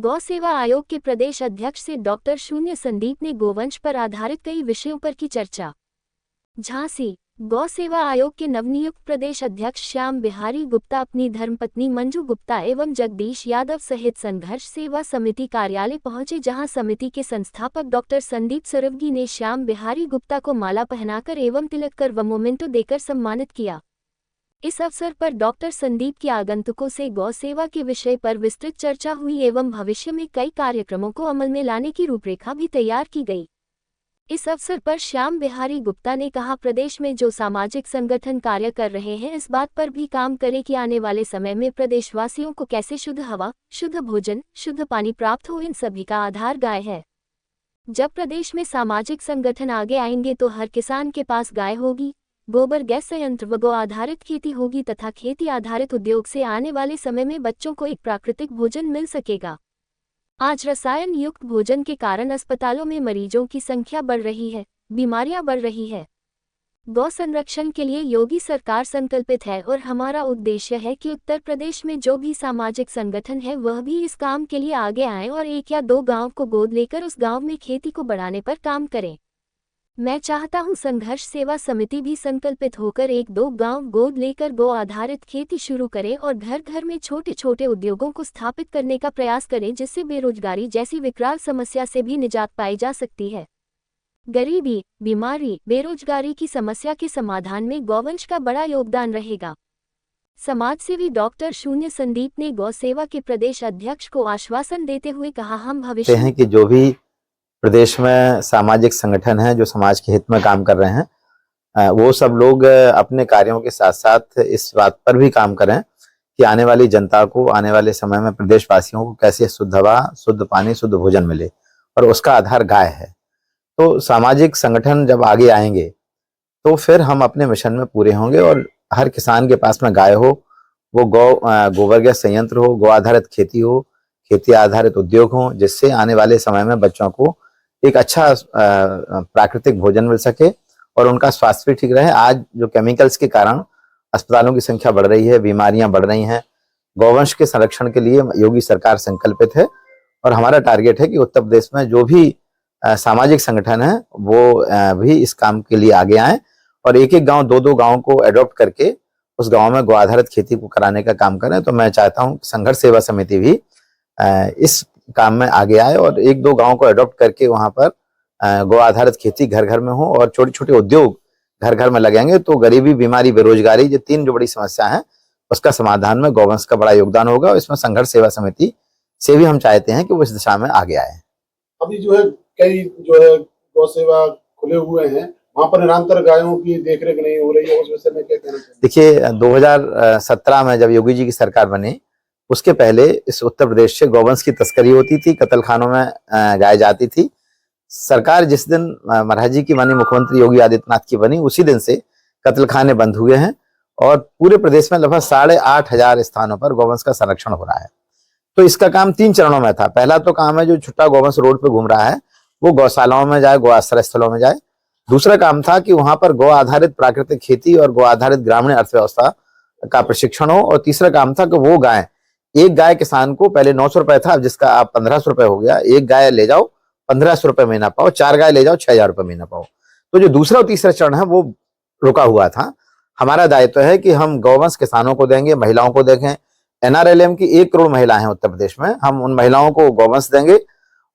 गौ सेवा आयोग के प्रदेश अध्यक्ष से डॉक्टर शून्य संदीप ने गोवंश पर आधारित कई विषयों पर की चर्चा। झांसी गौ सेवा आयोग के नवनियुक्त प्रदेश अध्यक्ष श्याम बिहारी गुप्ता अपनी धर्मपत्नी मंजू गुप्ता एवं जगदीश यादव सहित संघर्ष सेवा समिति कार्यालय पहुंचे, जहां समिति के संस्थापक डॉक्टर संदीप सरवगी ने श्याम बिहारी गुप्ता को माला पहनाकर एवं तिलक कर व मोमेंटो देकर सम्मानित किया। इस अवसर पर डॉक्टर संदीप के आगंतुकों से गौ सेवा के विषय पर विस्तृत चर्चा हुई एवं भविष्य में कई कार्यक्रमों को अमल में लाने की रूपरेखा भी तैयार की गई। इस अवसर पर श्याम बिहारी गुप्ता ने कहा, प्रदेश में जो सामाजिक संगठन कार्य कर रहे हैं इस बात पर भी काम करें कि आने वाले समय में प्रदेशवासियों को कैसे शुद्ध हवा, शुद्ध भोजन, शुद्ध पानी प्राप्त हो। इन सभी का आधार गाय है। जब प्रदेश में सामाजिक संगठन आगे आएंगे तो हर किसान के पास गाय होगी, गोबर गैस संयंत्र व गौ आधारित खेती होगी तथा खेती आधारित उद्योग से आने वाले समय में बच्चों को एक प्राकृतिक भोजन मिल सकेगा। आज रसायन युक्त भोजन के कारण अस्पतालों में मरीजों की संख्या बढ़ रही है, बीमारियां बढ़ रही है। गौ संरक्षण के लिए योगी सरकार संकल्पित है और हमारा उद्देश्य है कि उत्तर प्रदेश में जो भी सामाजिक संगठन है वह भी इस काम के लिए आगे आएं और एक या दो गांव को गोद लेकर उस गांव में खेती को बढ़ाने पर काम करें। मैं चाहता हूं संघर्ष सेवा समिति भी संकल्पित होकर एक दो गांव गोद लेकर गौ आधारित खेती शुरू करे और घर घर में छोटे छोटे उद्योगों को स्थापित करने का प्रयास करें, जिससे बेरोजगारी जैसी विकराल समस्या से भी निजात पाई जा सकती है। गरीबी, बीमारी, बेरोजगारी की समस्या के समाधान में गौवंश का बड़ा योगदान रहेगा। समाजसेवी डॉक्टर शून्य संदीप ने गौ सेवा के प्रदेश अध्यक्ष को आश्वासन देते हुए कहा, हम भविष्य हैं कि जो भी प्रदेश में सामाजिक संगठन हैं जो समाज के हित में काम कर रहे हैं, वो सब लोग अपने कार्यों के साथ साथ इस बात पर भी काम करें कि आने वाली जनता को आने वाले समय में प्रदेशवासियों को कैसे शुद्ध हवा, शुद्ध पानी, शुद्ध भोजन मिले, और उसका आधार गाय है। तो सामाजिक संगठन जब आगे आएंगे तो फिर हम अपने मिशन में पूरे होंगे और हर किसान के पास में गाय हो, वो गोबर गैस संयंत्र हो, गौ आधारित खेती हो, खेती आधारित उद्योग हो, जिससे आने वाले समय में बच्चों को एक अच्छा प्राकृतिक भोजन मिल सके और उनका स्वास्थ्य भी ठीक रहे। आज जो केमिकल्स के कारण अस्पतालों की संख्या बढ़ रही है, बीमारियां बढ़ रही हैं, गौवंश के संरक्षण के लिए योगी सरकार संकल्पित है और हमारा टारगेट है कि उत्तर प्रदेश में जो भी सामाजिक संगठन है वो भी इस काम के लिए आगे आए और एक एक गांव, दो दो गांव को एडॉप्ट करके उस गांव में गौ आधारित खेती को कराने का काम करें। तो मैं चाहता हूं संघर्ष सेवा समिति भी इस काम में आगे आए और एक दो गांव को एडॉप्ट करके वहां पर गौ आधारित खेती घर घर में हो और छोटे छोटे उद्योग घर घर में लगेंगे तो गरीबी, बीमारी, बेरोजगारी, ये तीन जो बड़ी समस्या है उसका समाधान में गौवंश का बड़ा योगदान होगा। और इसमें संघर्ष सेवा समिति से भी हम चाहते हैं कि वो इस दिशा में आगे आए। अभी जो है कई जो है गौ सेवा खुले हुए हैं, वहां पर निरंतर गायों की देखरेख नहीं हो रही है, उस विषय में क्या कहना चाहिए? देखिए 2017 में जब योगी जी की सरकार बनी उसके पहले इस उत्तर प्रदेश से गौवंश की तस्करी होती थी, कत्लखानों में गाय जाती थी। सरकार जिस दिन महाराज जी की बनी, मुख्यमंत्री योगी आदित्यनाथ की बनी, उसी दिन से कत्लखाने बंद हुए हैं और पूरे प्रदेश में लगभग 8,500 स्थानों पर गौवंश का संरक्षण हो रहा है। तो इसका काम 3 चरणों में था। पहला तो काम है जो छुट्टा गौवंश रोड पे घूम रहा है वो गौशालाओं में जाए, गौ आश्रय स्थलों में जाए। दूसरा काम था कि वहां पर गौ आधारित प्राकृतिक खेती और गौ आधारित ग्रामीण अर्थव्यवस्था का प्रशिक्षण हो। और तीसरा काम था कि वो गाय, एक गाय किसान को पहले 900 रुपए था, अब जिसका आप 1500 रुपए हो गया। एक गाय ले जाओ 1500 रुपए महीना पाओ, 4 गाय ले जाओ 6000 रुपए महीना पाओ। तो जो दूसरा और तीसरा चरण है वो रुका हुआ था। हमारा दायित्व है कि हम गौवंश किसानों को देंगे, महिलाओं को देंगे। NRLM की 1 करोड़ महिलाएं हैं उत्तर प्रदेश में, हम उन महिलाओं को गौवंश देंगे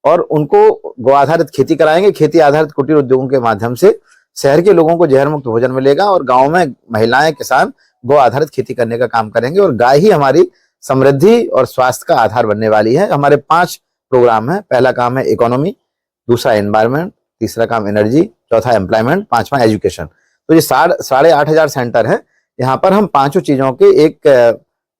और उनको गौ आधारित खेती कराएंगे। खेती आधारित कुटीर उद्योगों के माध्यम से शहर के लोगों को जहर मुक्त भोजन मिलेगा और गाँव में महिलाएं, किसान गौ आधारित खेती करने का काम करेंगे और गाय ही हमारी समृद्धि और स्वास्थ्य का आधार बनने वाली है। हमारे 5 प्रोग्राम है। पहला काम है इकोनॉमी, दूसरा एनवायरमेंट, तीसरा काम एनर्जी, चौथा एम्प्लॉयमेंट, 5वां एजुकेशन। तो ये 8,500 सेंटर है। यहाँ पर हम 5 चीजों के एक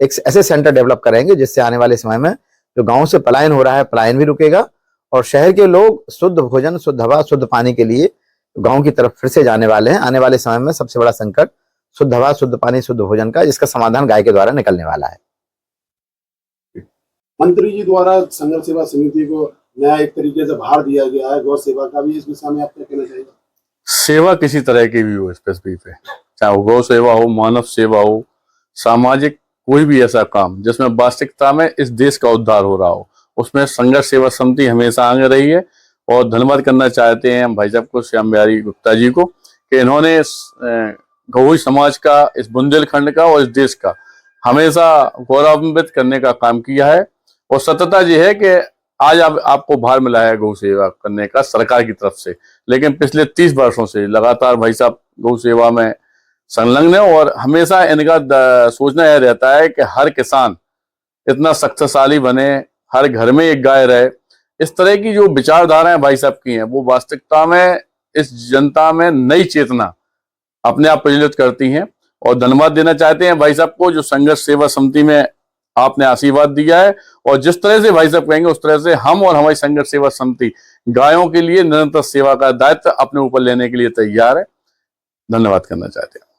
ऐसे सेंटर डेवलप करेंगे जिससे आने वाले समय में जो गाँव से पलायन हो रहा है, पलायन भी रुकेगा और शहर के लोग शुद्ध भोजन, शुद्ध हवा, शुद्ध पानी के लिए गाँव की तरफ फिर से जाने वाले हैं। आने वाले समय में सबसे बड़ा संकट शुद्ध हवा, शुद्ध पानी, शुद्ध भोजन का, जिसका समाधान गाय के द्वारा निकलने वाला है। मंत्री जी द्वारा संघर्ष सेवा समिति को नया एक तरीके से भार दिया गया है गौ सेवा का भी, इस विषय में आप क्या कहना चाहिए? सेवा किसी तरह की भी हो, स्पेसिफिक है, चाहे वो गौ सेवा हो, मानव सेवा हो, सामाजिक कोई भी ऐसा काम जिसमें वास्तविकता में इस देश का उद्धार हो रहा हो, उसमें संघर्ष सेवा समिति हमेशा आगे रही है। और धन्यवाद करना चाहते हैं हम भाई साहब को, श्याम बिहारी गुप्ता जी को, कि इन्होंने गौड़ समाज का, इस बुंदेलखंड का और इस देश का हमेशा गौरवान्वित करने का काम किया है। और सत्यता ये है कि आज आपको भार मिला है गौ सेवा करने का सरकार की तरफ से, लेकिन पिछले 30 वर्षों से लगातार भाई साहब गौ सेवा में संलग्न है। और हमेशा इनका सोचना यह रहता है कि हर किसान इतना शक्तिशाली बने, हर घर में एक गाय रहे। इस तरह की जो विचारधाराएं भाई साहब की हैं, वो वास्तविकता में इस जनता में नई चेतना अपने आप प्रज्वलित करती हैं। और धन्यवाद देना चाहते हैं भाई साहब को, जो संघर्ष सेवा समिति में आपने आशीर्वाद दिया है। और जिस तरह से भाई साहब कहेंगे उस तरह से हम और हमारी संघर्ष सेवा समिति गायों के लिए निरंतर सेवा का दायित्व अपने ऊपर लेने के लिए तैयार है। धन्यवाद करना चाहते हैं।